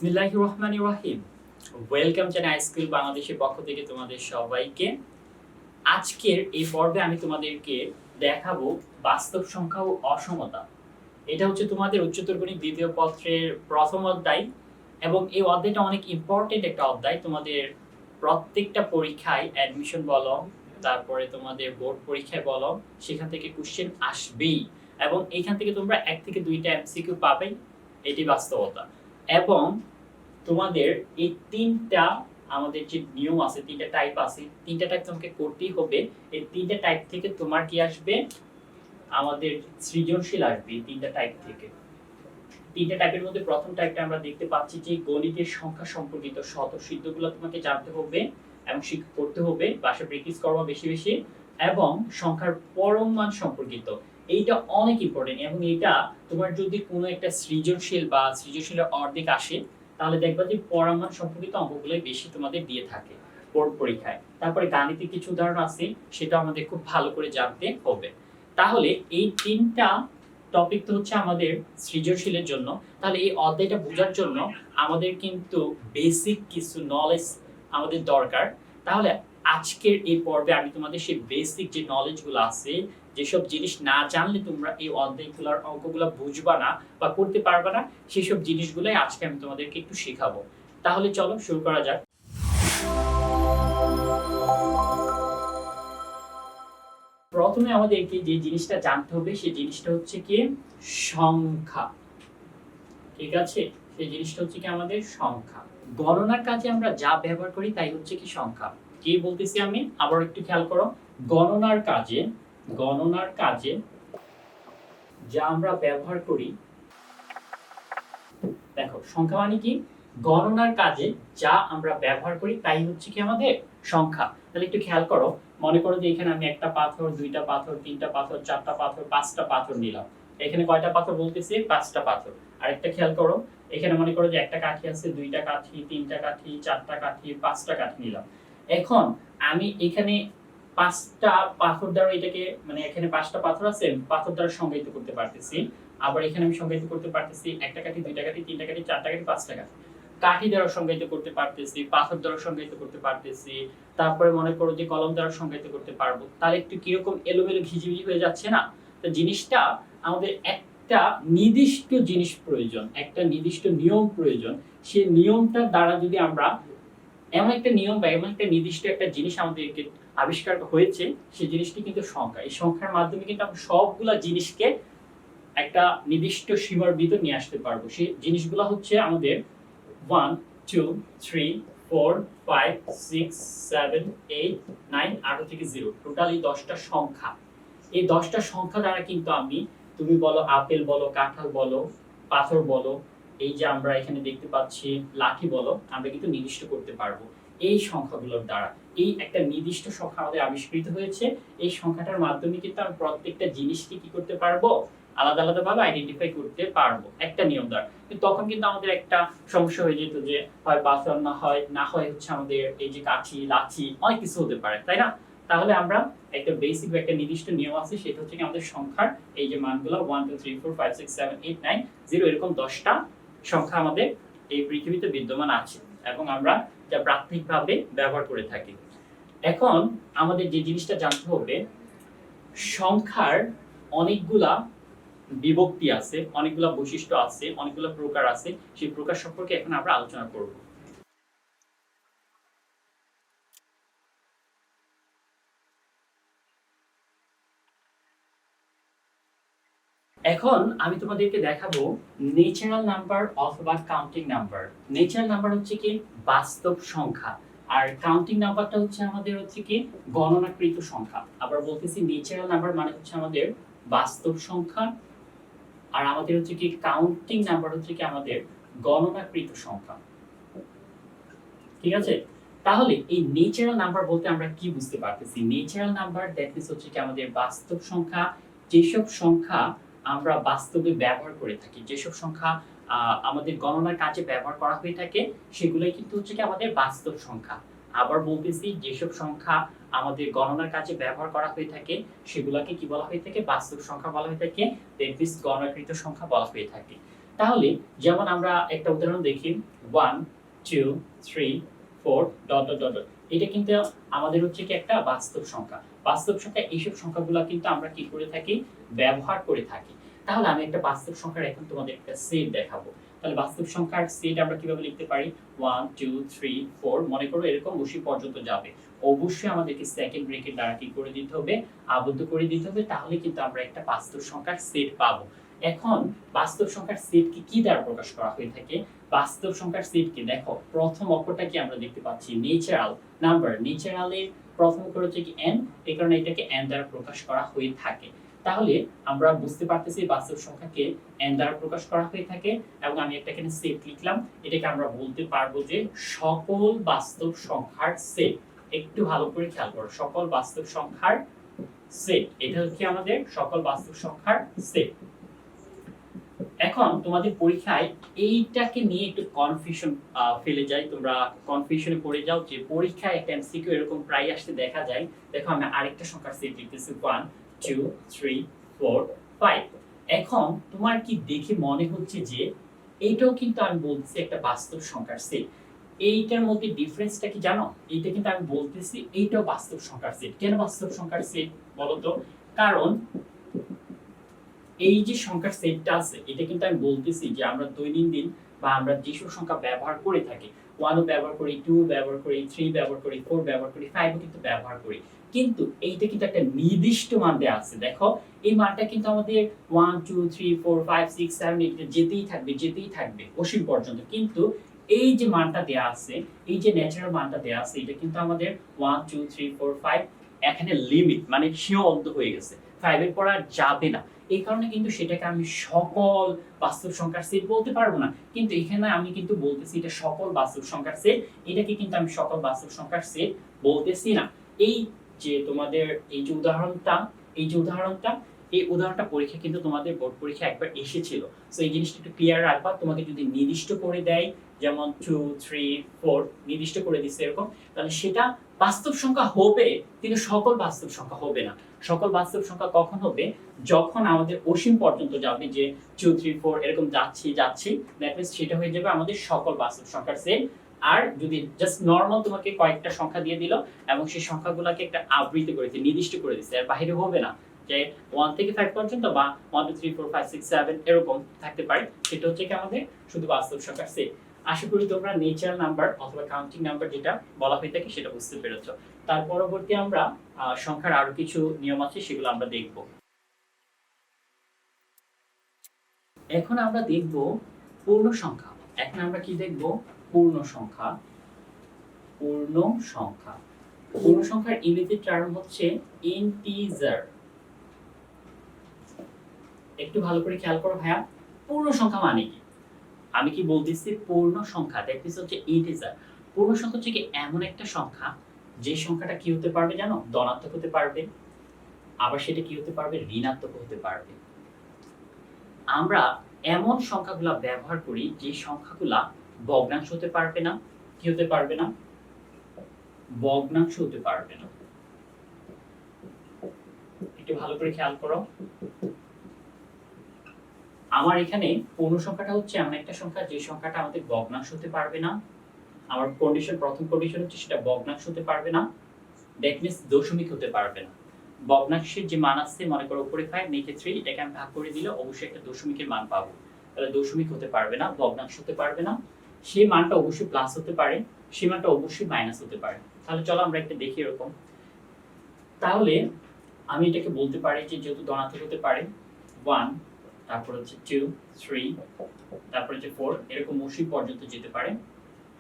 বিসমিল্লাহির রহমানির রহিম। ওয়েলকাম জানাই স্কুল বাংলাদেশের পক্ষ থেকে তোমাদের সবাইকে। আজকের এই পর্বে আমি তোমাদেরকে দেখাবো বাস্তব সংখ্যা ও অসমতা। এটা হচ্ছে তোমাদের উচ্চতর গণিত দ্বিতীয় পত্রের প্রথম অধ্যায় এবং এই অধ্যায়টা অনেক ইম্পর্টেন্ট একটা অধ্যায়। তোমাদের প্রত্যেকটা পরীক্ষায় অ্যাডমিশন বলো, তারপরে তোমাদের বোর্ড পরীক্ষায় বলো, সেখান থেকে কোশ্চেন আসবেই এবং এখান থেকে তোমরা এক থেকে দুইটা এমসিকিউ পাবে, এটি বাস্তবতা। এবং তোমাদের এই তিনটা আমাদের যে নিয়ম আছে, তিনটা টাইপ আছে, তিনটা টাইপ তোমাকে করতেই হবে। এই তিনটা টাইপ থেকে তোমার কি আসবে? আমাদের সৃজনশীল আসবে এই তিনটা টাইপ থেকে। তিনটা টাইপের মধ্যে প্রথম টাইপটা আমরা দেখতে পাচ্ছি যে গণিতের সংখ্যা সম্পর্কিত স্বতঃসিদ্ধগুলো তোমাকে জানতে হবে এবং শিক্ষা করতে হবে, বাসায় প্র্যাকটিস করবা বেশি বেশি। এবং সংখ্যার পরম মান সম্পর্কিত, এইটা অনেক ইম্পর্টেন্ট এবং এটা তোমার যদি কোনো একটা সৃজনশীল বা সৃজনশীলের অর্ধেক আসে তাহলে দেখবা যে পরম মান সম্পর্কিত অঙ্কগুলোই বেশি তোমাদের দিয়ে থাকে বোর্ড পরীক্ষায়। তারপরে গাণিতিক কিছু উদাহরণ আছে, সেটা আমাদের খুব ভালো করে জানতে হবে। তাহলে এই তিনটা টপিক তো হচ্ছে আমাদের সৃজনশীলের জন্য। তাহলে এই অধ্যায়টা বোঝার জন্য আমাদের কিন্তু বেসিক কিছু নলেজ আমাদের দরকার। তাহলে আজকের এই পর্বে আমি তোমাদের সেই বেসিক যে নলেজগুলো আছে, যেসব জিনিস না জানলে তোমরা এই অধ্যায়গুলোর অঙ্কগুলো বুঝবা না বা করতে পারবে না, সেসব জিনিসগুলোই আজকে আমি তোমাদেরকে একটু শেখাবো। তাহলে চলো শুরু করা যাক। প্রথমে আমাদেরকে যে জিনিসটা জানতে হবে সেই জিনিসটা হচ্ছে কি সংখ্যা। ঠিক আছে, সেই জিনিসটা হচ্ছে কি আমাদের সংখ্যা। গণনার কাজে আমরা যা ব্যবহার করি তাই হচ্ছে কি সংখ্যা। কি বলতেছি আমি আবার একটু খেয়াল করো। গণনার কাজে যা আমরা ব্যবহার করি, দেখো সংখ্যা মানে কি? গণনার কাজে যা আমরা ব্যবহার করি তাই হচ্ছে কি আমাদের সংখ্যা। তাহলে একটু খেয়াল করো, মনে করো যে এখানে আমি একটা পাথর, দুইটা পাথর, তিনটা পাথর, চারটা পাথর, পাঁচটা পাথর নিলাম। এখানে কয়টা পাথর বলতেছি? পাঁচটা পাথর। আরেকটা খেয়াল করো, এখানে মনে করো যে একটা কাঠি আছে, দুইটা কাঠি, তিনটা কাঠি, চারটা কাঠি, পাঁচটা কাঠি নিলাম। এখন আমি এখানে পাঁচটা পাথর দ্বারা এটাকে, মানে এখানে পাঁচটা পাথর আছে, পাথর দ্বারা সংজ্ঞায়িত করতে পারতেছি। আবার এখানে আমি সংজ্ঞায়িত করতে পারতেছি একটা কাঠি, দুইটা কাঠি, তিনটা কাঠি, চারটা কাঠি, পাঁচটা কাঠি। কাঠি দ্বারা সংজ্ঞায়িত করতে পারতেছি, পাথর দ্বারা সংজ্ঞায়িত করতে পারতেছি, তারপরে মনে করো যে কলম দ্বারা সংজ্ঞায়িত করতে পারবো। তাহলে একটু কিরকম এলোমেলো ঘিজিবিজি হয়ে যাচ্ছে না? তো জিনিসটা আমাদের একটা নির্দিষ্ট জিনিস প্রয়োজন, একটা নির্দিষ্ট নিয়ম প্রয়োজন। সেই নিয়মটার দ্বারা যদি আমরা এমন একটা নিয়ম বা এমন একটা নির্দিষ্ট একটা জিনিস আমাদেরকে আবিষ্কার হয়েছে, সেই জিনিসটি কিন্তু সংখ্যা। এই সংখ্যার মাধ্যমে কিন্তু আমরা সবগুলা জিনিসকে একটা নির্দিষ্ট সীমার ভিতর নিয়ে আসতে পারবো। সেই জিনিসগুলো হচ্ছে আমাদের 1 2 3 4 5 6 7 8 9 আর থেকে 0, টোটাল এই 10টা সংখ্যা। এই 10টা সংখ্যা দ্বারা কিন্তু আমি, তুমি বলো আপেল বলো, কাঁঠাল বলো, পাথর বলো, এই যে আমরা এখানে দেখতে পাচ্ছি লাঠি বলো, আমরা কিন্তু নির্দিষ্ট করতে পারবো এই সংখ্যাগুলোর দ্বারা। এই একটা নির্দিষ্ট সংখ্যা আমাদের আবিষ্কৃত হয়েছে, এই সংখ্যাটার মাধ্যমে কিন্তু আমি প্রত্যেকটা জিনিসকে কি করতে পারবো? আলাদা আলাদা ভাবে আইডেন্টিফাই করতে পারবো একটা নিয়ম দ্বারা। কিন্তু তখন কিন্তু আমাদের একটা সমস্যা হয়ে যেত যে হয় পাথর, না হয় হচ্ছে আমাদের এই যে কাঠি, লাঠি, অনেক কিছু হতে পারে, তাই না? তাহলে আমরা একটা বেসিক বা একটা নির্দিষ্ট নিয়ম আছে, সেটা হচ্ছে কি আমাদের সংখ্যার এই যে মানগুলো 1 2 3 4 5 6 7 8 9 0, এরকম 10টা সংখ্যা আমাদের এই পৃথিবীতে বিদ্যমান আছে এবং আমরা যা প্রাথমিকভাবে ব্যবহার করে থাকি। এখন আমাদের যে জিনিসটা জানতে হবে, সংখ্যার অনেকগুলা বিভক্তি আছে, অনেকগুলা বৈশিষ্ট্য আছে, অনেকগুলা প্রকার আছে। সেই প্রকার সম্পর্কে এখন আমরা আলোচনা করব। এখন আমি তোমাদেরকে দেখাবো ন্যাচারাল নাম্বার অথবা কাউন্টিং নাম্বার। ন্যাচারাল নাম্বার হচ্ছে কি বাস্তব সংখ্যা, আর কাউন্টিং নাম্বারটা হচ্ছে আমাদের হচ্ছে কি গণনাকৃত সংখ্যা। আবার বলতেছি, ন্যাচারাল নাম্বার মানে হচ্ছে আমাদের বাস্তব সংখ্যা, আর আমাদের হচ্ছে কি কাউন্টিং নাম্বার হচ্ছে কি আমাদের গণনাকৃত সংখ্যা। ঠিক আছে? তাহলে এই ন্যাচারাল নাম্বার বলতে আমরা কি বুঝতে পারতেছি? ন্যাচারাল নাম্বার দ্যাট মিন্স হচ্ছে কি আমাদের বাস্তব সংখ্যা, যেসব সংখ্যা আমরা বাস্তবে ব্যবহার করে থাকি, যেসব সংখ্যা আমাদের গণনার কাজে ব্যবহার করা হয়ে থাকে, সেগুলোই কিন্তু হচ্ছে কি আমাদের বাস্তব সংখ্যা। আবার বলতেছি, যেসব সংখ্যা আমাদের গণনার কাজে ব্যবহার করা হয়ে থাকে সেগুলোকে কি বলা হয়ে থাকে? বাস্তব সংখ্যা বলা হয়ে থাকে, দ্যাট মিন্স গণনাকৃত সংখ্যা বলা হয়ে থাকে। তাহলে যেমন আমরা একটা উদাহরণ দেখি 1 2 3 4 ডট ডট ডট ডট। এটা কিন্তু আমাদের হচ্ছে কি একটা বাস্তব সংখ্যা। বাস্তব সংখ্যা এইসব সংখ্যাগুলো কিন্তু আমরা কি করে থাকি, ব্যবহার করে থাকি। তাহলে আমি একটা বাস্তব সংখ্যার এখন তোমাদের একটা সেট দেখাবো। তাহলে বাস্তব সংখ্যার সেট আমরা কিভাবে লিখতে পারি, 1 2 3 4 মনে করো এরকম অসীম পর্যন্ত যাবে। অবশ্যই আমাদেরকে সেকেন্ড ব্রেকেট দ্বারা কি করে দিতে হবে, আবদ্ধ করে দিতে হবে, তাহলে কিন্তু আমরা একটা বাস্তব সংখ্যার সেট পাবো। এখন বাস্তব সংখ্যার সেটকে কি দ্বারা প্রকাশ করা হয়ে থাকে, বাস্তব সংখ্যার সেটকে দেখো প্রথম অক্ষরটা কি আমরা দেখতে পাচ্ছি ন্যাচারাল নাম্বার, ন্যাচারালের প্রথম অক্ষর হচ্ছে কি n, এই কারণে এটাকে n দ্বারা প্রকাশ করা হয়ে থাকে। তাহলে আমরা বুঝতে পারতেছি বাস্তব সংখ্যাকে n দ্বারা প্রকাশ করা হয়ে থাকে, এবং আমি একটা এখানে সেট লিখলাম, এটাকে আমরা বলতে পারবো যে সকল বাস্তব সংখ্যার সেট। একটু ভালো করে খেয়াল করো, সকল বাস্তব সংখ্যার সেট, এটা হচ্ছে আমাদের সকল বাস্তব সংখ্যার সেট। এখন তোমাদের পরীক্ষায় এইটাকে নিয়ে একটু কনফিউশন ফেলে যায়, তোমরা কনফিউশনে পড়ে যাও যে পরীক্ষায় একটা এমসিকিউ এরকম প্রায় আসতে দেখা যায়। দেখো আমি আরেকটা সংখ্যার সেট লিখতেছি 1 2 3 4 5। এখন তোমার কি দেখে মনে হচ্ছে যে এইটাও কিন্তু আমি বলতেছি একটা বাস্তব সংখ্যার সেট, এইটার মধ্যে ডিফারেন্সটা কি জানো? এইটা কিন্তু আমি বলতেছি এইটাও বাস্তব সংখ্যার সেট। কেন বাস্তব সংখ্যার সেট বলো তো? কারণ এই যে সংখ্যার সেটটা আছে, এটা কিন্তু আমি বলতেছি যে আমরা দৈনন্দিন বা আমরা যেসব সংখ্যা ব্যবহার করে থাকি, 1 ও ব্যবহার করি, 2 ব্যবহার করি, 3 ব্যবহার করি, 4 ব্যবহার করি, 5 ও কিন্তু ব্যবহার করি, কিন্তু এইটা কিন্তু একটা নির্দিষ্ট মান দেয়া আছে। দেখো এই মানটা কিন্তু আমাদের 1 2 3 4 5 6 7 8 যেতেই থাকবে যেতেই থাকবে অসীম পর্যন্ত। কিন্তু এই যে মানটা দেয়া আছে, এই যে ন্যাচারাল মানটা দেয়া আছে, এটা কিন্তু আমাদের 1 2 3 4 5 এখানে লিমিট মানে সীমাবদ্ধ হয়ে গেছে, 5 এর পর আর যাবে না। এই কারণে কিন্তু সেটাকে আমি সকল বাস্তব সংখ্যার সেট বলতে পারবো না, কিন্তু এখানে আমি কিন্তু বলতেছি এটা সকল বাস্তব সংখ্যার সেট। এটাকে কিন্তু আমি সকল বাস্তব সংখ্যার সেট বলতেছি না। এই যে তোমাদের এই যে উদাহরণটা, এই যে উদাহরণটা, এই উদাহরণটা পরীক্ষা কিন্তু তোমাদের বোর্ড পরীক্ষা একবার এসেছিল। সো এই জিনিসটা একটু ক্লিয়ার রাখবা। তোমাকে যদি নির্দিষ্ট করে দেয় যেমন 2 3 4 নির্দিষ্ট করে দিচ্ছে এরকম, তাহলে সেটা বাস্তব সংখ্যা হবে, কিন্তু সকল বাস্তব সংখ্যা হবে না। সকল বাস্তব সংখ্যা কখন হবে, যখন আমাদের অসীম পর্যন্ত যাবে, যে 2 3 4 এরকম যাচ্ছি যাচ্ছি, দ্যাট মিন্স সেটা হয়ে যাবে আমাদের সকল বাস্তব সংখ্যার সেট। আর যদি জাস্ট নরমাল তোমাকে কয়েকটা সংখ্যা দিয়ে দিল এবং সেই সংখ্যাগুলোকে একটা আবৃত্তি করে দিচ্ছে, নির্দিষ্ট করে দিচ্ছে, এর বাইরে হবে না, যে 1 থেকে 5 পর্যন্ত বা 1 2 3 4 5 6 7 এরকম থাকতে পারে, সেটা হচ্ছে কি আমাদের শুধু বাস্তব সংখ্যার সেট। আশা করি তোমরা নেচারাল নাম্বার অথবা কাউন্টিং নাম্বার যেটা বলা হয়ে থাকে সেটা বুঝতে পেরেছো। তার পরবর্তী আমরা সংখ্যার আরো কিছু নিয়ম আছে, সেগুলো আমরা দেখব। এখন আমরা দেখব পূর্ণ সংখ্যা। এখন আমরা কি দেখব, পূর্ণ সংখ্যা। পূর্ণ সংখ্যা, পূর্ণ সংখ্যার ইংরেজি টার্ম হচ্ছে ইন্টিজার। একটু ভালো করে খেয়াল করো ভাইয়া, পূর্ণ সংখ্যা মানে কি? আমি কি বলতেছি, পূর্ণ সংখ্যা দ্যাট মিন্স হচ্ছে ইন্টিজার। পূর্ণ সংখ্যা হচ্ছে কি এমন একটা সংখ্যা যে সংখ্যাটা কি হতে পারবে জানো, ধনাত্মক হতে পারবে, আবার সেটা কি হতে পারবে, ঋণাত্মক হতে পারবে। আমরা এমন সংখ্যাগুলা ব্যবহার করি যে সংখ্যাগুলা ভগ্নাংশ হতে পারবে না, কি হতে পারবে না, ভগ্নাংশ হতে পারবে না। একটু ভালো করে খেয়াল করো, আমার এখানে পূর্ণ সংখ্যাটা হচ্ছে এমন একটা সংখ্যা যে সংখ্যাটা আমাদের ভগ্নাংশ হতে পারবে না। আমার কন্ডিশন, প্রথম কন্ডিশন হচ্ছে সেটা ভগ্নাংশ হতে পারবে না, দ্যাট মিন্স দশমিক হতে পারবে না। ভগ্নাংশের যে মান আছে, মনে করো উপরে 5 নিচে 3, এটাকে আমি ভাগ করে দিলে অবশ্যই একটা দশমিকের মান পাবো। তাহলে দশমিক হতে পারবে না, ভগ্নাংশ হতে পারবে না। সেই মানটা অবশ্যই প্লাস হতে পারে, সেই মানটা অবশ্যই মাইনাস হতে পারে। তাহলে চলো আমরা একটা দেখি এরকম। তাহলে আমি এটাকে বলতে পারি যে যেহেতু ধনাত্মক হতে পারে 1, তারপর হচ্ছে 2 3, তারপর হচ্ছে 4, এরকম অসীম পর্যন্ত যেতে পারে।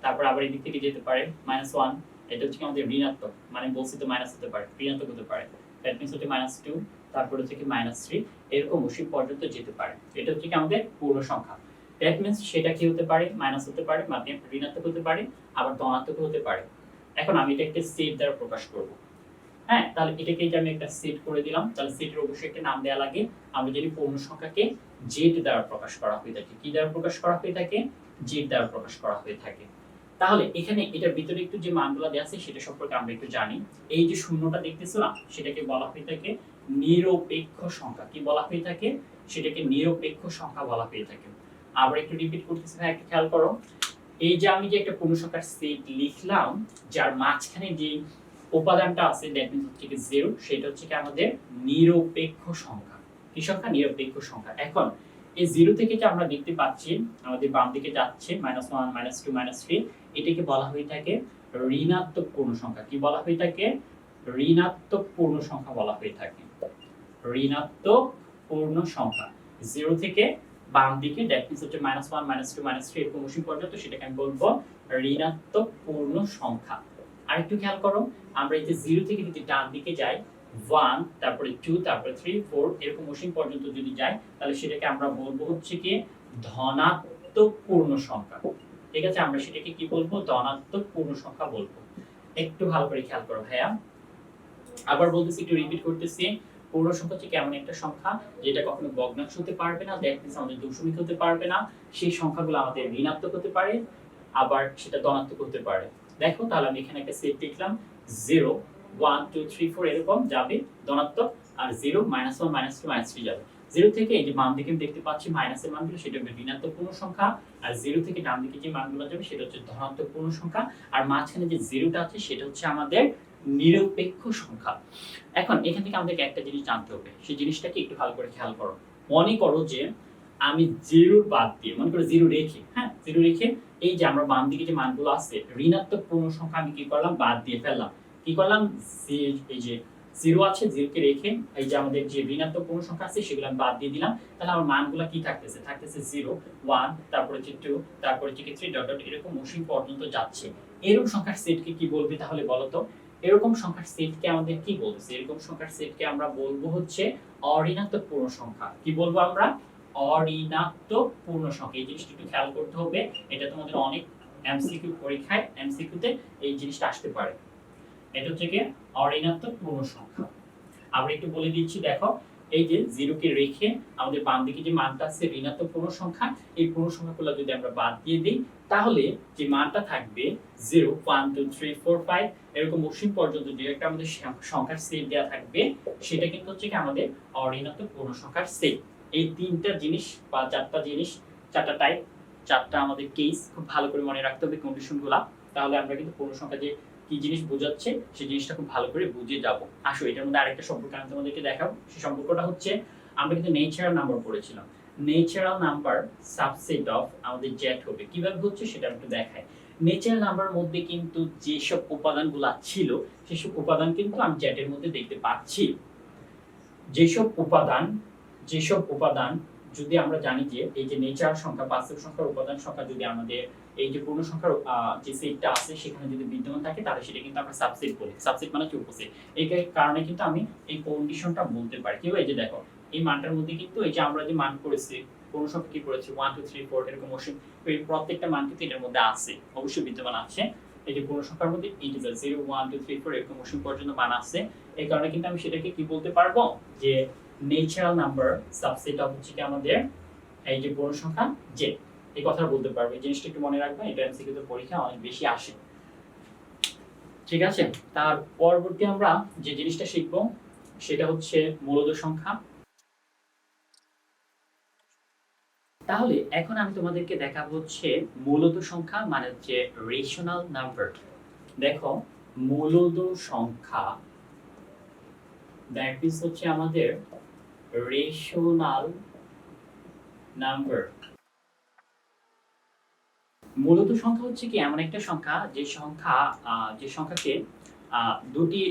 তারপর আবার এই দিক থেকে যেতে পারে -1, এটা হচ্ছে আমাদের ঋণাত্মক, মানে বলছি তো মাইনাস হতে পারে, ঋণাত্মক হতে পারে, দ্যাট মিন্স হচ্ছে -2, তারপর হচ্ছে কি -3, এরকম অসীম পর্যন্ত যেতে পারে। এটা হচ্ছে কি আমাদের পূর্ণ সংখ্যা। দ্যাট মিন্স সেটা কি হতে পারে, মাইনাস হতে পারে, মানে ঋণাত্মক হতে পারে, আবার ধনাত্মক হতে পারে। এখন আমি এটা একটা সেট দ্বারা প্রকাশ করব। হ্যাঁ, তাহলে এটাকে আমি একটা সেট করে দিলাম। তাহলে সেটের অবশ্যই একটা নাম দেয়া লাগে। আমরা জানি পূর্ণ সংখ্যাকে জেড দ্বারা প্রকাশ করা হয়ে থাকে। কি দ্বারা প্রকাশ করা হয়ে থাকে, জেড দ্বারা প্রকাশ করা হয়ে থাকে। তাহলে এখানে এটার ভিতরে একটু যে মানগুলো দেয়া আছে সেটা সম্পর্কে আমরা একটু জানি। এই যে শূন্যটা দেখতেছো না, সেটাকে বলা হয়ে থাকে নিরপেক্ষ সংখ্যা। কি বলা হয়ে থাকে, সেটাকে নিরপেক্ষ সংখ্যা বলা হয়ে থাকে। আবার একটু রিপিট করতেছি ভাই, একটু খেয়াল করো। এই যে আমি যে একটা পূর্ণ সংখ্যার সেট লিখলাম, যার মাঝখানে যে উপাদানটা আছে দ্যাট মিন্স হচ্ছে কি 0, সেটা হচ্ছে কি আমাদের নিরপেক্ষ সংখ্যা। কি সংখ্যা? নিরপেক্ষ সংখ্যা। এখন এই 0 থেকে যে আমরা দেখতে পাচ্ছি আমাদের বাম দিকে যাচ্ছে -1 -2 -3, এটাকে বলা হয়ে থাকে ঋণাত্মক পূর্ণ সংখ্যা। কি বলা হয়ে থাকে? ঋণাত্মক পূর্ণ সংখ্যা বলা হয়ে থাকে। ঋণাত্মক পূর্ণ সংখ্যা 0 থেকে বাম দিকে দ্যাট মিন্স হচ্ছে -1 -2 -3 এরকম অসীম পর্যন্ত, সেটাকে আমি বলবো ঋণাত্মক পূর্ণ সংখ্যা। আরেকটু খেয়াল করো, আমরা এই যে 0 থেকে যদি ডান দিকে যাই 1, তারপরে 2, তারপরে 3, 4 এরকম অসীম পর্যন্ত যদি যাই, তাহলে সেটাকে আমরা বলবো হচ্ছে কি ধনাত্মক পূর্ণ সংখ্যা। ঠিক আছে, আমরা সেটাকে কি বলবো? ধনাত্মক পূর্ণ সংখ্যা বলবো। একটু ভালো করে খেয়াল করো ভাইয়া। আবার বলতেছি, একটু রিপিট করতেছি। পূর্ণ সংখ্যা হচ্ছে এমন একটা সংখ্যা যেটা কখনো ভগ্নাংশ হতে পারবে না, দ্যাট মিন্স আমাদের দশমিক হতে পারবে না। সেই সংখ্যাগুলো আমাদের ঋণাত্মক হতে পারে, আবার সেটা ধনাত্মক হতে পারে। দেখো, তাহলে আমি এখানে একটা সেট লিখলাম 0, 1, 2, 3, 4 এরকম যাবে ধনাত্মক, আর 0, -1, -2, -3 যাবে। 0 থেকে এই যে বাম দিকে আমি দেখতে পাচ্ছি মাইনাসের মানগুলো, সেটা হবে ঋণাত্মক পূর্ণ সংখ্যা, আর 0 থেকে ডান দিকে যে মানগুলো যাবে সেটা হচ্ছে ধনাত্মক পূর্ণ সংখ্যা, আর মাঝখানে যে 0টা আছে সেটা হচ্ছে আমাদের নিরপেক্ষ সংখ্যা। এখন এখান থেকে আমাদেরকে একটা জিনিস জানতে হবে, সেই জিনিসটাকে একটু ভালো করে খেয়াল করো। মনে করো যে আমি 0 বাদ দিয়ে, মনে করো 0 রেখে, হ্যাঁ 0 রেখে এই যে আমরা বাম দিকে যে মানগুলো আছে ঋণাত্মক পূর্ণ সংখ্যা আমি কি করলাম? বাদ দিয়ে ফেললাম। কি করলাম? এই যে 0 আছে, 0 কে রেখে এই যে আমাদের যে ঋণাত্মক পূর্ণ সংখ্যা আছে সেগুলো আমি বাদ দিয়ে দিলাম। তাহলে আমার মানগুলো কি থাকতেছে? থাকতেছে 0, 1, তারপরে হচ্ছে 2, তারপরে হচ্ছে 3 ডট ডট এরকম অসীম পর্যন্ত যাচ্ছে। এরকম সংখ্যার সেটকে কি বলবে তাহলে বলো তো? এরকম সংখ্যার সেটকে আমাদের কি বলতেছে? এরকম সংখ্যার সেটকে আমরা বলবো হচ্ছে অঋণাত্মক পূর্ণ সংখ্যা। কি বলবো আমরা? অঋণাত্মক পূর্ণ সংখ্যা। এই জিনিসটা একটু খেয়াল করতে হবে, এটা তোমাদের অনেক এমসিকিউ পরীক্ষায় এমসিকিউতে এই জিনিসটা আসতে পারে। এটা হচ্ছে কি অঋণাত্মক পূর্ণ সংখ্যা। আবার একটু বলে দিচ্ছি, দেখো এই যে 0 কে রেখে আমাদের বাম দিকে যে মানটা আছে ঋণাত্মক পূর্ণ সংখ্যা, এই পূর্ণ সংখ্যাগুলো যদি আমরা বাদ দিয়ে দিই তাহলে যে মানটা থাকবে 0, 1, 2, 3, 4, 5 এরকম অসীম পর্যন্ত যে একটা আমাদের সংখ্যার সেট দেয়া থাকবে, সেটা কিন্তু হচ্ছে কি আমাদের অঋণাত্মক পূর্ণ সংখ্যার সেট। এই তিনটা জিনিস বা চারটা জিনিস, চারটা টাইপ, চারটা আমাদের কেস খুব ভালো করে মনে রাখতে হবে কন্ডিশনগুলো, তাহলে আমরা কিন্তু পূর্ণ সংখ্যা যে কি জিনিস বোঝাচ্ছে সেই জিনিসটা খুব ভালো করে বুঝে যাব। আসো এটার মধ্যে আরেকটা সম্পর্ক আমি তোমাদেরকে দেখাবো। সেই সম্পর্কটা হচ্ছে, আমরা কিন্তু ন্যাচারাল নাম্বার পড়েছিলাম। ন্যাচারাল নাম্বার সাবসেট অফ আমাদের জেড হবে। কিভাবে হচ্ছে সেটা একটু দেখাই। ন্যাচারাল নাম্বারের মধ্যে কিন্তু যেসব উপাদানগুলো ছিল সেসব উপাদান কিন্তু আমি জেড এর মধ্যে দেখতে পাচ্ছি। যেসব উপাদান যদি আমরা জানি যে এই যে নেচার সংখ্যা, বাস্তব সংখ্যার উপাদান সংখ্যা যদি আমাদের এই যে পূর্ণ সংখ্যার যে সেটটা আছে সেখানে যদি বিদ্যমান থাকে তাহলে সেটা কিন্তু আমরা সাবসেট বলি। সাবসেট মানে কি? উপসেট। এই কারণে কিন্তু আমি এই কন্ডিশনটা বলতে পারি। কি হয় যে দেখো এই মানটার মধ্যে কিন্তু এই যে আমরা যে মান করেছি পূর্ণ সংখ্যা কি করেছি 1 2 3 4 এরকম অসীম, এই প্রত্যেকটা মান কিন্তু এর মধ্যে আছে, অবশ্যই বিদ্যমান আছে। এই যে পূর্ণ সংখ্যার মধ্যে ইন্টিজার 0 1 2 3 4 এরকম অসীম পর্যন্ত মান আছে। এই কারণে কিন্তু আমি সেটাকে কি বলতে পারবো যে ন্যাচারাল নাম্বার সাবসেট অফ হচ্ছে কি আমাদের এই যে পূর্ণ সংখ্যা জে। এই কথাটা বলতে পারবে। এই জিনিসটা একটু মনে রাখবেন, এটা এমসিকিউ তে পরীক্ষা অনেক বেশি আসে। ঠিক আছে, তার পরবর্তী আমরা যে জিনিসটা শিখব সেটা হচ্ছে মূলদ সংখ্যা। তাহলে এখন আমি তোমাদেরকে দেখাবো হচ্ছে মূলদ সংখ্যা মানে হচ্ছে রেশনাল নাম্বার। দেখো মূলদ সংখ্যা দ্যাট ইজ হচ্ছে আমাদের রেশনাল নাম্বার। মূলত সংখ্যা হচ্ছে কি এমন একটা সংখ্যা যে সংখ্যাকে দুটি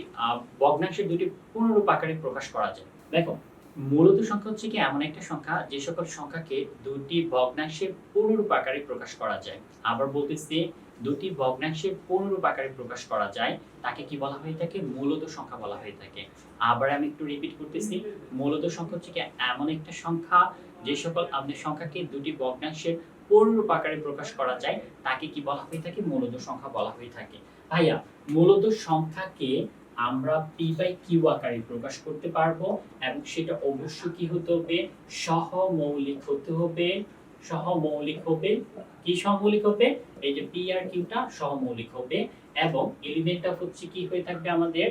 ভগ্নাংশের দুটি পূর্ণরূপ আকারে প্রকাশ করা যায়। দেখো মূলত সংখ্যা হচ্ছে কি এমন একটা সংখ্যা যে সকল সংখ্যাকে দুটি ভগ্নাংশের পূর্ণরূপ আকারে প্রকাশ করা যায়। আবার বলতেছি, দুটি ভগ্নাংশের পূর্ণরূপ আকারে প্রকাশ করা যায় তাকে কি বলা হয়ে থাকে? মূলত সংখ্যা বলা হয়ে থাকে। আবার আমি একটু রিপিট করতেছি, মূলত সংখ্যা হচ্ছে কি এমন একটা সংখ্যা যে সকল আমাদের সংখ্যাকে দুটি ভগ্নাংশের পূর্ণরূপ আকারে প্রকাশ করা যায় তাকে কি বলা হয়ে থাকে? মূলদ সংখ্যা বলা হয়ে থাকে। ভাইয়া মূলদ সংখ্যাকে আমরা পি বাই কিউ আকারে প্রকাশ করতে পারবো এবং সেটা অবশ্যই কি হতে হবে? সহমৌলিক হতে হবে। সহমৌলিক হবে। কি সহমৌলিক হবে? এই যে পি আর কিউটা সহমৌলিক হবে এবং এলিমেন্টটা হচ্ছে কি হয়ে থাকবে আমাদের?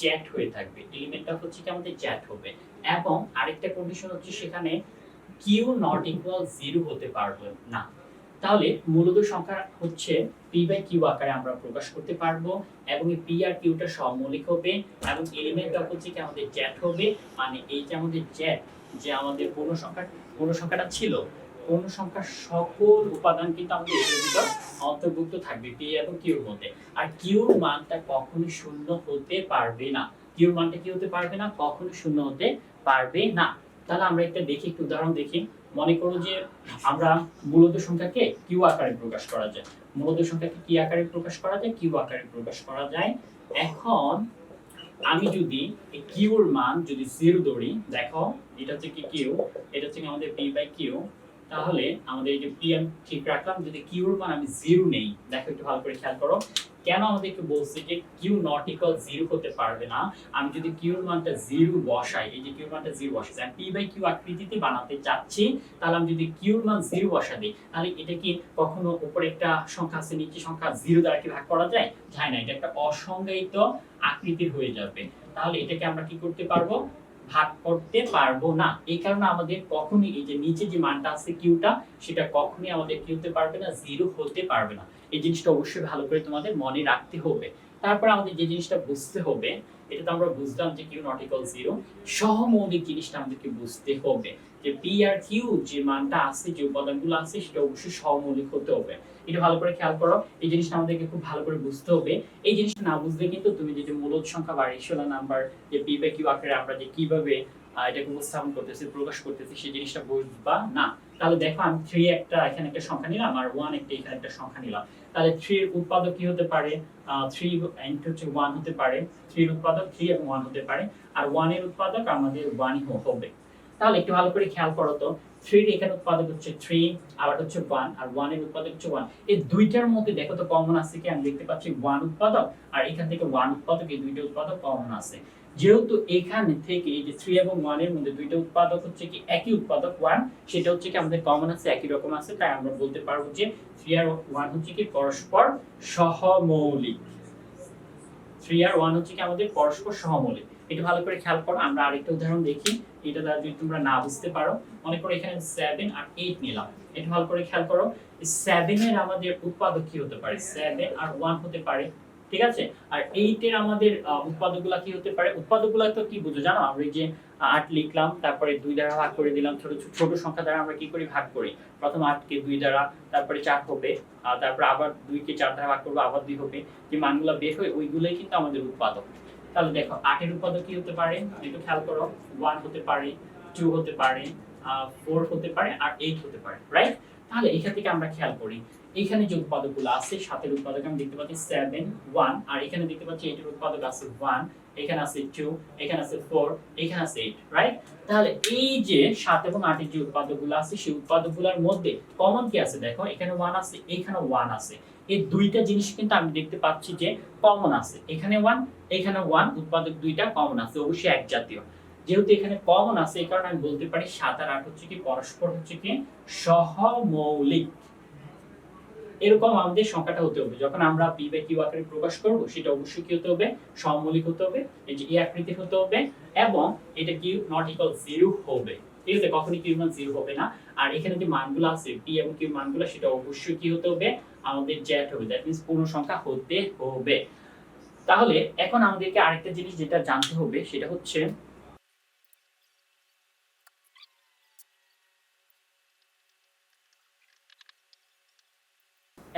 জ্যাট হয়ে থাকবে। এলিমেন্টটা হচ্ছে কি আমাদের জ্যাট হবে। এবং আরেকটা কন্ডিশন হচ্ছে সেখানে কিউ নট ইকুয়াল 0 হতে পারবে না। তাহলে মূলত সংখ্যা হচ্ছে পি বাই কিউ আকারে আমরা প্রকাশ করতে পারবো, এবং এই পি আর কিউটা সমমৌলিক হবে, এবং এলিমেন্টটা হচ্ছে কি আমাদের জেড হবে। মানে এই যে আমাদের জেড, যে আমাদের পূর্ণ সংখ্যাটা ছিল, পূর্ণ সংখ্যার সকল উপাদান কিন্তু আমাদের এর ভিতর অন্তর্ভুক্ত থাকবে পি এবং কিউর মধ্যে। আর কিউর মানটা কখনোই শূন্য হতে পারবে না। কিউর মানটা কি হতে পারবে না? কখনো শূন্য হতে পারবে না। তাহলে আমরা একটা দেখি, একটু উদাহরণ দেখি। মনে করো যে আমরা মূলত সংখ্যাকে কিউ আকারে প্রকাশ করা যায়। মূলত সংখ্যাকে কি আকারে প্রকাশ করা যায়? কিউ আকারে প্রকাশ করা যায়। এখন আমি যদি এই কিউর মান যদি 0 ধরি, দেখো এটা হচ্ছে কি কিউ, এটা হচ্ছে আমাদের পি বাই কিউ। তাহলে আমাদের এই যে পি আমি ঠিক রাখলাম, যদি কিউর মান আমি 0 নেই, দেখো একটু ভালো করে খেয়াল করো, কেন আমাদেরকে বলছে যে কিউ নট ইকুয়াল 0 হতে পারবে না। আমি যদি কিউর মানটা 0 বসাই, এই যে কিউর মানটা 0 বসাই, আমি পি বাই কিউ আকৃতিতে বানাতে চাচ্ছি, তাহলে আমি যদি কিউর মান 0 বসা দিই, তাহলে এটা কি কখনো উপরে একটা সংখ্যা আছে, নিচে সংখ্যা 0 দ্বারা কি ভাগ করা যায়? যায় না। এটা একটা অসংজ্ঞায়িত আকৃতির হয়ে যাবে। তাহলে এটাকে আমরা কি করতে পারবো? ভাগ করতে পারবো না। এই কারণে আমাদের কখনোই এই যে নিচে যে মানটা আছে কিউটা, সেটা কখনোই আমাদের কি হতে পারবে না? 0 হতে পারবে না। এই জিনিসটা অবশ্যই ভালো করে তোমাদের মনে রাখতে হবে। তারপর আমাদের যে জিনিসটা বুঝতে হবে, এটা তো আমরা বুঝলাম যে কিউ নট ইকুয়াল 0, সহমৌলিক জিনিসটা আমাদেরকে বুঝতে হবে যে পি আর কিউ যে মানটা আছে, যে উপাদানগুলো আছে, সেটা অবশ্যই সহমৌলিক হতে হবে। এটা ভালো করে খেয়াল করো, এই জিনিসটা আমাদেরকে খুব ভালো করে বুঝতে হবে। এই জিনিসটা না বুঝলে কিন্তু তুমি যে মূলদ সংখ্যা বা রেশনাল নাম্বার যে পি বাই কিউ আকারে আমরা যে কিভাবে এটাকে উপস্থাপন করতেছি, প্রকাশ করতেছি, সেই জিনিসটা বুঝবা না। তাহলে দেখো আমি 3 একটা এখানে একটা সংখ্যা নিলাম, আর 1 একটা এখানে একটা সংখ্যা নিলাম। তাহলে 3 এর উৎপাদক কি হতে পারে? 3 ইনটু হচ্ছে 1 হতে পারে। 3 এর উৎপাদক 3 এবং 1 হতে পারে, আর 1 এর উৎপাদক আমাদের 1ই হবে। তাহলে একটু ভালো করে খেয়াল করো তো, 3 এর এখানে উৎপাদক হচ্ছে 3, আবার হচ্ছে 1, আর 1 এর উৎপাদক হচ্ছে 1। এই দুইটার মধ্যে দেখো তো কমন আছে কি? আমি দেখতে পাচ্ছি 1 উৎপাদক, আর এখান থেকে 1 উৎপাদক, এই দুইটা উৎপাদক কমন আছে। যেহেতু এখান থেকে এই যে 3 এবং 1 এর মধ্যে দুইটা উৎপাদক হচ্ছে কি একই উৎপাদক 1, সেটা হচ্ছে কি আমাদের কমন আছে, একই রকম আছে, তাই আমরা বলতে পারবো যে 3 আর 1 হচ্ছে কি পরস্পর সহমৌলিক। 3 আর 1 হচ্ছে কি আমাদের পরস্পর সহমৌলিক। এটা ভালো করে খেয়াল করো। আমরা আরেকটা উদাহরণ দেখি, এটা দ্বারা যদি তোমরা না বুঝতে পারো। মনে করো এখানে 7 আর 8 নিলাম। এটা ভালো করে খেয়াল করো, 7 এর আমাদের উৎপাদক কি হতে পারে? 7 আর 1 হতে পারে, ঠিক আছে? আর 8 এর আমাদের উৎপাদকগুলো কি হতে পারে? উৎপাদকগুলো তো কি বুঝো জানো? আমরা এই যে 8 লিখলাম, তারপরে 2 দ্বারা ভাগ করে দিলাম। ছোট ছোট সংখ্যা দ্বারা আমরা কি করি? ভাগ করি। প্রথম 8 কে 2 দ্বারা, তারপরে 4 হবে, তারপর আবার 2 কে 4 দ্বারা ভাগ করব, আবার 2 হবে। যে মানগুলো বের হয় ওইগুলোই কিন্তু আমাদের উৎপাদক। তাহলে দেখো 8 এর উৎপাদক কি হতে পারে? একটু খেয়াল করো, 1 হতে পারে, 2 হতে পারে, 4 হতে পারে, আর 8 হতে পারে, রাইট? তাহলে এখান থেকে আমরা খেয়াল করি, এখানে যে উৎপাদকগুলো আছে, 7 এর উৎপাদক আমি দেখতে পাচ্ছি 7, 1, আর এখানে দেখতে পাচ্ছি 8 এর উৎপাদক আছে 1, এখানে আছে 2, এখানে আছে 4, এখানে আছে 8, রাইট? তাহলে এই যে 7 এবং 8 এর যে উৎপাদকগুলো আছে, সেই উৎপাদকগুলোর মধ্যে কমন কি আছে? দেখো এখানে 1 আছে, এখানে 1 আছে। এই দুইটা জিনিস কিন্তু আমি দেখতে পাচ্ছি যে কমন আছে। এখানে 1, এখানে 1, উৎপাদক দুইটা কমন আছে, অবশ্যই এক জাতীয়। যেহেতু এখানে কমন আছে, এই কারণে আমি বলতে পারি 7 আর 8 হচ্ছে কি পরস্পর হচ্ছে কি সহমৌলিক। এরকম আমাদের সংখ্যাটা হতে হবে। যখন আমরা পি বাই কিউ আকারে প্রকাশ করব, সেটা অবশ্যই কি হতে হবে? সমমৌলিক হতে হবে, এই যে এই আকৃতির হতে হবে, এবং এটা কি নট ইকুয়াল 0 হবে। ঠিক আছে? কখনোই কিউ মান 0 হবে না। আর এখানে যে মানগুলো আছে পি এবং কিউ মানগুলো, সেটা অবশ্যই কি হতে হবে? আমাদের জেড হবে। দ্যাট মিন্স পূর্ণ সংখ্যা হতে হবে। তাহলে এখন আমাদেরকে আরেকটা জিনিস যেটা জানতে হবে, সেটা হচ্ছে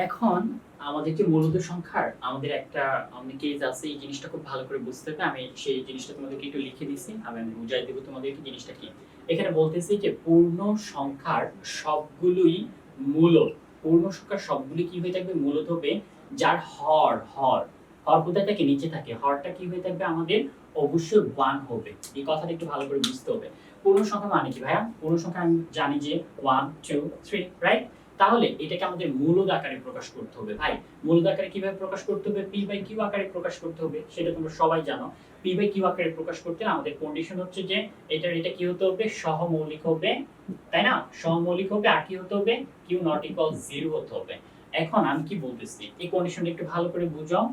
এখন আমাদের যে মূলত সংখ্যার আমাদের একটা কেস আছে, এই জিনিসটা খুব ভালো করে বুঝতে হবে। আমি সেই জিনিসটা তোমাদেরকে একটু লিখে দিছি, আমি বুঝাই দেব তোমাদেরকে জিনিসটা কি। এখানে বলতেছি যে পূর্ণ সংখ্যার সবগুলোই মূলদ। পূর্ণ সংখ্যার সবগুলি কি হয়ে থাকবে? মূলদ হবে। যার হর হর হর কোথায় থাকে? নিচে থাকে। হরটা কি হয়ে থাকবে? আমাদের অবশ্যই 1 হবে। এই কথাটা একটু ভালো করে বুঝতে হবে। পূর্ণ সংখ্যা মানে কি ভাইয়া? পূর্ণ সংখ্যা আমি জানি যে 1 2 3, রাইট? তাহলে এটাকে আমাদের মূলদ আকারে প্রকাশ করতে হবে। ভাই মূলদ আকারে কিভাবে প্রকাশ করতে হবে? পি বাই কিউ আকারে প্রকাশ করতে হবে, সেটা তোমরা সবাই জানো। পি বাই কিউ আকারে প্রকাশ করতে আমাদের কন্ডিশন হচ্ছে যে এটা কি হতে হবে? সহমৌলিক হবে, তাই না? সহমৌলিক হবে, আর কি হতে হবে? কিউ নট ইকুয়াল 0 হতে হবে। এখন আমি কি বলতেছি, এই কন্ডিশনটা একটু ভালো করে বুঝাও।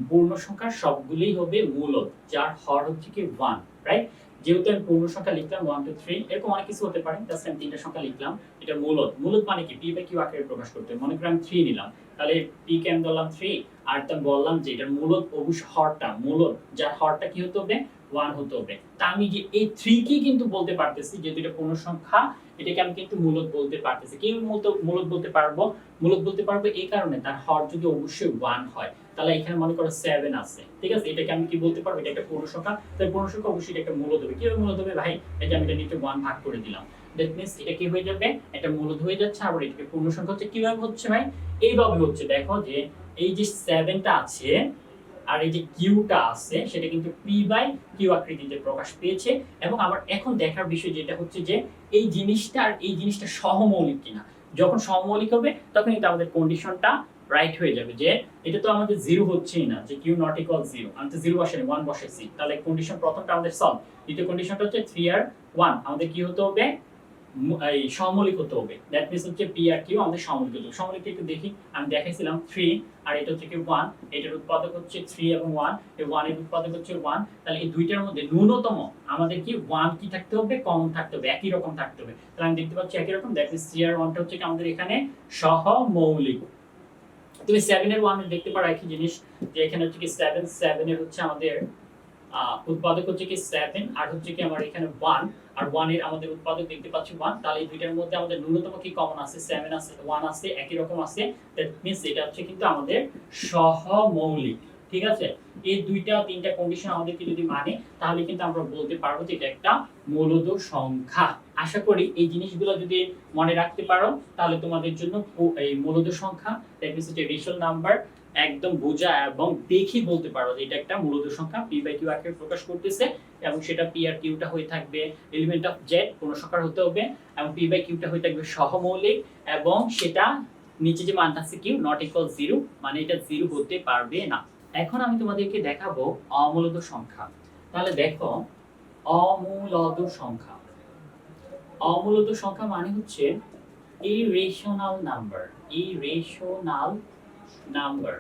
পূর্ণ সংখ্যার সবগুলোই হবে মূলদ, যার হর হচ্ছে কি 1, রাইট? যেহেতু আমি পূর্ণ সংখ্যা লিখলাম 1 2 3 এরকম অনেক কিছু হতে পারে, জাস্ট আমি তিনটা সংখ্যা লিখলাম। এটা মূলদ। মূলদ মানে কি? পি বাই কিউ আকারে প্রকাশ করতে হয়। মনে করেন আমি 3 নিলাম, তাহলে পি কে আমি ধরলাম 3, আর তা বললাম যে এটার মূলদ অবশ্যই হরটা, মূলদ যার হরটা কি হতে হবে? 1 হতে হবে। তা আমি যে এই 3 কি কিন্তু বলতে পারতেছি, যেহেতু এটা পূর্ণ সংখ্যা, এটাকে আমি কিন্তু মূলদ বলতে পারতেছি। কি মূলদ বলতে পারবো? মূলদ বলতে পারবো এই কারণে তার হর যদি অবশ্যই 1 হয়, তাহলে এখানে মনে করো 7 আছে, ঠিক আছে? এটাকে আমি কি বলতে পারবো? এটা একটা পূর্ণ সংখ্যা, তাই পূর্ণ সংখ্যা অবশ্যই এটা একটা মূলদ হবে। কিভাবে মূলদ হবে ভাই? এই যে আমি এটা নিচে 1 ভাগ করে দিলাম, দ্যাট মিন্স এটা কি হয়ে যাবে? এটা মূলদ হয়ে যাচ্ছে। আবার এটাকে পূর্ণ সংখ্যা হচ্ছে। কিভাবে হচ্ছে ভাই? এইভাবে হচ্ছে। দেখো যে এই যে 7টা আছে আর এই যে কিউটা আছে, সেটা কিন্তু পি বাই কিউ আকৃতিতে প্রকাশ পেয়েছে। এবং আবার এখন দেখার বিষয় যেটা হচ্ছে যে এই জিনিসটা আর এই জিনিসটা সহমৌলিক কিনা। যখন সহমৌলিক হবে তখন এটা আমাদের কন্ডিশনটা রাইট হয়ে যাবে, যে এটা তো আমাদের জিরো হচ্ছেই না, যে কিউ নট ইকুয়াল জিরো, আমি তো জিরো বসাইনি, 1 বসাইছি। তাহলে কন্ডিশন প্রথমটা আমাদের সলভ। দ্বিতীয় কন্ডিশনটা হচ্ছে 3 আর 1 আমাদের কি হতে হবে? এই সমমৌলিক হতে হবে। দ্যাট মিন্স হচ্ছে পি আর কিউ আমাদের সমমৌলিক হতে হবে। সমমৌলিক একটু দেখি, আমি দেখাইছিলাম 3 আর এটা হচ্ছে কি 1, এটার উৎপাদক হচ্ছে 3 এবং 1, এই 1 এর উৎপাদক হচ্ছে 1। তাহলে এই দুইটার মধ্যে ন্যূনতম আমাদের কি 1 কি থাকতে হবে? কমন থাকতে হবে, একই রকম থাকতে হবে। তাহলে আমি দেখতে পাচ্ছি একই রকম। দ্যাট মিন্স 3 আর 1 টা হচ্ছে কি আমাদের এখানে সহমৌলিক। তুমি 7 এর 1 এর দেখতে পারো একই জিনিস, যে এখানে হচ্ছে কি 7 এর হচ্ছে আমাদের উৎপাদক হচ্ছে কি 7 আর হচ্ছে কি আমার এখানে 1, আর 1 এর আমাদের উৎপাদক দেখতে পাচ্ছি 1। তাহলে এই দুইটার মধ্যে আমাদের ন্যূনতম কি কমন আছে? 7 আছে, 1 আছে, একই রকম আছে। দ্যাট মিন্স এটা হচ্ছে কিন্তু আমাদের সহমৌলিক। ঠিক আছে? এই দুইটা তিনটা কন্ডিশন আমাদেরকে যদি মানে, তাহলে কিন্তু আমরা বলতে পারবো যে এটা একটা মূলদ সংখ্যা। আশা করি এই জিনিসগুলো যদি মনে রাখতে পারো, তাহলে তোমাদের জন্য এই মূলদ সংখ্যা, দ্যাট মিন্স এটা রেশনাল নাম্বার, একদম বোঝা এবং দেখি বলতে পারো যে এটা একটা মূলদ সংখ্যা পি বাই কিউ আকারে প্রকাশ করতেছে, এবং সেটা পি আর কিউটা হয়ে থাকবে এলিমেন্ট অফ জেড, পূর্ণ সংখ্যার হতে হবে, এবং পি বাই কিউটা হয়ে থাকবে সহমৌলিক, এবং সেটা নিচে যে মানটা আছে কিউ নট ইকুয়াল জিরো, মানে এটা জিরো হতে পারবে না। এখন আমি তোমাদেরকে দেখাবো অমূলদ সংখ্যা। তাহলে দেখো, অমূলদ সংখ্যা, অমূলদ সংখ্যা মানে হচ্ছে ইরেশনাল নাম্বার, ইরেশনাল নাম্বার।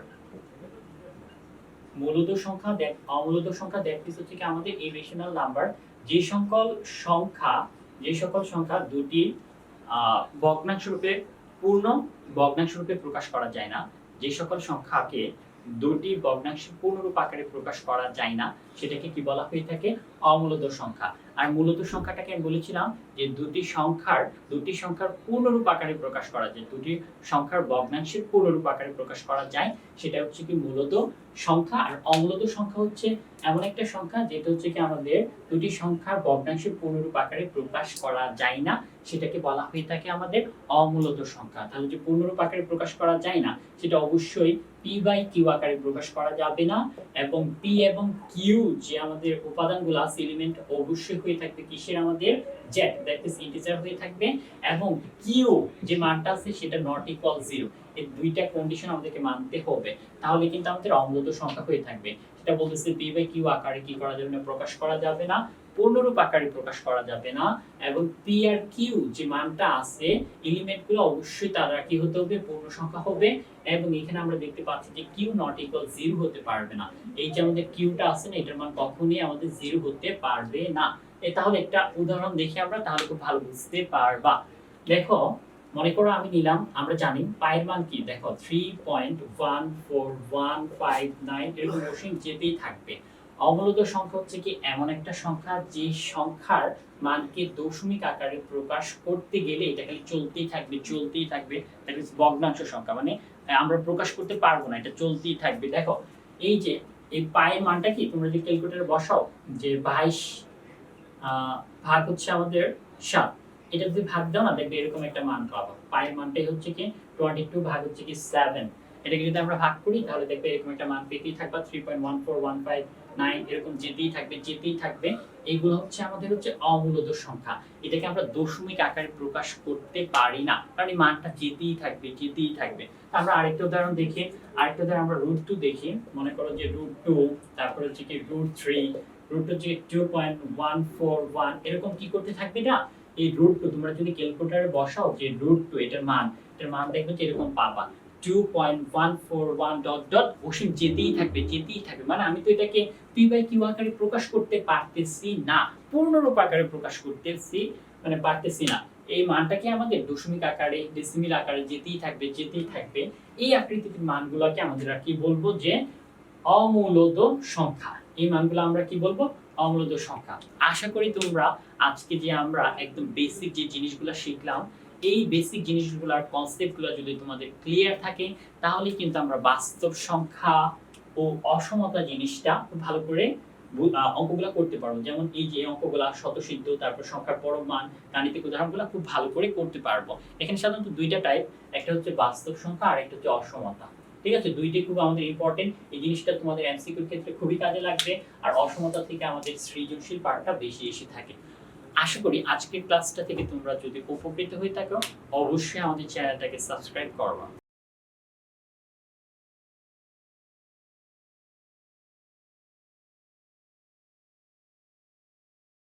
মূলদ সংখ্যা অমূলদ সংখ্যা দেখতেছে হচ্ছে কি আমাদের ইরেশনাল নাম্বার, যে সকল সংখ্যা দুটি ভগ্নাংশ রূপে পূর্ণ ভগ্নাংশ রূপে প্রকাশ করা যায় না, যে সকল সংখ্যাকে দুটি ভগ্নাংশে পূর্ণরূপ আকারে প্রকাশ করা যায় না, সেটাকে কি বলা হয়ে থাকে? অমূলদ সংখ্যা। আর মূলদ সংখ্যাটাকে আমি বলেছিলাম যে দুটি সংখ্যার পূর্ণরূপ আকারে প্রকাশ করা যায়, দুটি সংখ্যার ভগ্নাংশের পূর্ণরূপ আকারে প্রকাশ করা যায়, সেটা হচ্ছে কি মূলদ সংখ্যা। আর অমূলদ সংখ্যা হচ্ছে এমন একটা সংখ্যা যেটা হচ্ছে কি আমাদের দুটি সংখ্যার ভগ্নাংশের পূর্ণরূপ আকারে প্রকাশ করা যায় না, সেটাকে বলা হয়ে থাকে আমাদের অমূলদ সংখ্যা। তাহলে যে পূর্ণরূপ আকারে প্রকাশ করা যায় না, সেটা অবশ্যই পি বাই কিউ আকারে প্রকাশ করা যাবে না, এবং পি এবং কিউ যে আমাদের উপাদানগুলো আছে এলিমেন্ট, অবশ্যই হয়ে থাকবে কিসের? আমাদের জেড, দ্যাট ইজ ইন্টিজার হয়ে থাকবে, এবং কিউ যে মানটা আছে সেটা নট ইকুয়াল জিরো। এই দুইটা কন্ডিশন আমাদেরকে মানতে হবে, তাহলে কিন্তু আমাদের অমূলদ সংখ্যা হয়ে থাকবে। সেটা বলতেছে পি বাই কিউ আকারে কি করা যাবে না? প্রকাশ করা যাবে না, পূর্ণরূপ আকারে প্রকাশ করা যাবে না, এবং পি আর কিউ যে মানটা আছে এলিমেন্টগুলো অবশ্যই তারা কি হতে হবে? পূর্ণ সংখ্যা হবে। এবং এখানে আমরা দেখতে পাচ্ছি যে কিউ নট ইকুয়াল জিরো হতে পারবে না। এই যে আমাদের কিউটা আছে না, এটার মান কখনোই আমাদের জিরো হতে পারবে না। তাহলে একটা উদাহরণ দেখি আমরা, তাহলে খুব ভালো বুঝতে পারবা। দেখো, মনে করো আমি নিলাম, আমরা জানি পায়ের মান কি, দেখো 3.14159 এরকম অসীম যেতেই থাকবে। অমূলদ সংখ্যা হচ্ছে কি এমন একটা সংখ্যা যে সংখ্যার মানকে দশমিক আকারে প্রকাশ করতে গেলে এটা খালি চলতেই থাকবে, দ্যাট ইজ ভগ্নাংশ সংখ্যা, মানে আমরা প্রকাশ করতে পারবো না, এটা চলতেই থাকবে। দেখো এই যে এই পায়ের মানটা কি, তোমরা যদি ক্যালকুলেটরে বসাও যে 22 ভাগ হচ্ছে আমাদের 7, এটা যদি ভাগ দাও না, দেখবে এরকম একটা মান পাবো। পায়ের মানটাই হচ্ছে কি 22 ভাগ হচ্ছে কি 7, এটাকে যদি আমরা ভাগ করি তাহলে দেখবে এরকম একটা মান পেতেই থাকবা, 3.14159 এরকম যেতেই থাকবে। এইগুলো হচ্ছে আমাদের হচ্ছে অমূলদ সংখ্যা। এটাকে আমরা দশমিক আকারে প্রকাশ করতে পারি না, কারণ এই মানটা যেতেই থাকবে। আমরা আরেকটা উদাহরণ দেখি, আমরা √2 দেখি। মনে করো যে √2, তারপর হচ্ছে কি √3, √2 হচ্ছে 2.141, এরকম কি করতে থাকবে না? এই √2 তোমরা যদি ক্যালকুলেটরে বসাও যে √2 এটার মান দেখবে যে এরকম পাবা 2.141 ডট ডট অসীম যেতেই থাকবে মানে আমি তো এটাকে পি বাই কিউ আকারে প্রকাশ করতে পারতেছি না, পূর্ণরূপ আকারে প্রকাশ করতেছি মানে পারতেছি না। এই মানটাকে আমাদের দশমিক আকারে ডেসিমিল আকারে যেতেই থাকবে। এই আকৃতির মানগুলোকে আমাদের কি বলবো যে অমূলদ সংখ্যা। এই মানগুলো আমরা কি বলবো? অমূলদ সংখ্যা। আশা করি তোমরা আজকে যে আমরা একদম বেসিক যে জিনিসগুলো শিখলাম, এই বেসিক জিনিসগুলোর কনসেপ্টগুলো যদি তোমাদের ক্লিয়ার থাকে তাহলে কিন্তু আমরা বাস্তব সংখ্যা ও অসমতা জিনিসটা খুব ভালো করে অঙ্কগুলো করতে পারবো। যেমন এই যে অঙ্কগুলা স্বতঃসিদ্ধ, তারপর সংখ্যার পরম মান, গাণিতিক উদাহরণগুলো খুব ভালো করে করতে পারবো। এখানে সাধারণত দুইটা টাইপ, একটা হচ্ছে বাস্তব সংখ্যা আর একটা হচ্ছে অসমতা। ঠিক আছে, দুইটাই খুব আমাদের ইম্পর্টেন্ট। এই জিনিসটা তোমাদের এমসিকিউর ক্ষেত্রে খুবই কাজে লাগবে। আর অসমতা থেকে আমাদের সৃজনশীল পার্টটা বেশি এসে থাকে। আশা করি আজকের ক্লাসটা থেকে তোমরা যদি উপকৃত হয়ে থাকো অবশ্যই আমাদের চ্যানেলটাকে সাবস্ক্রাইব করবা।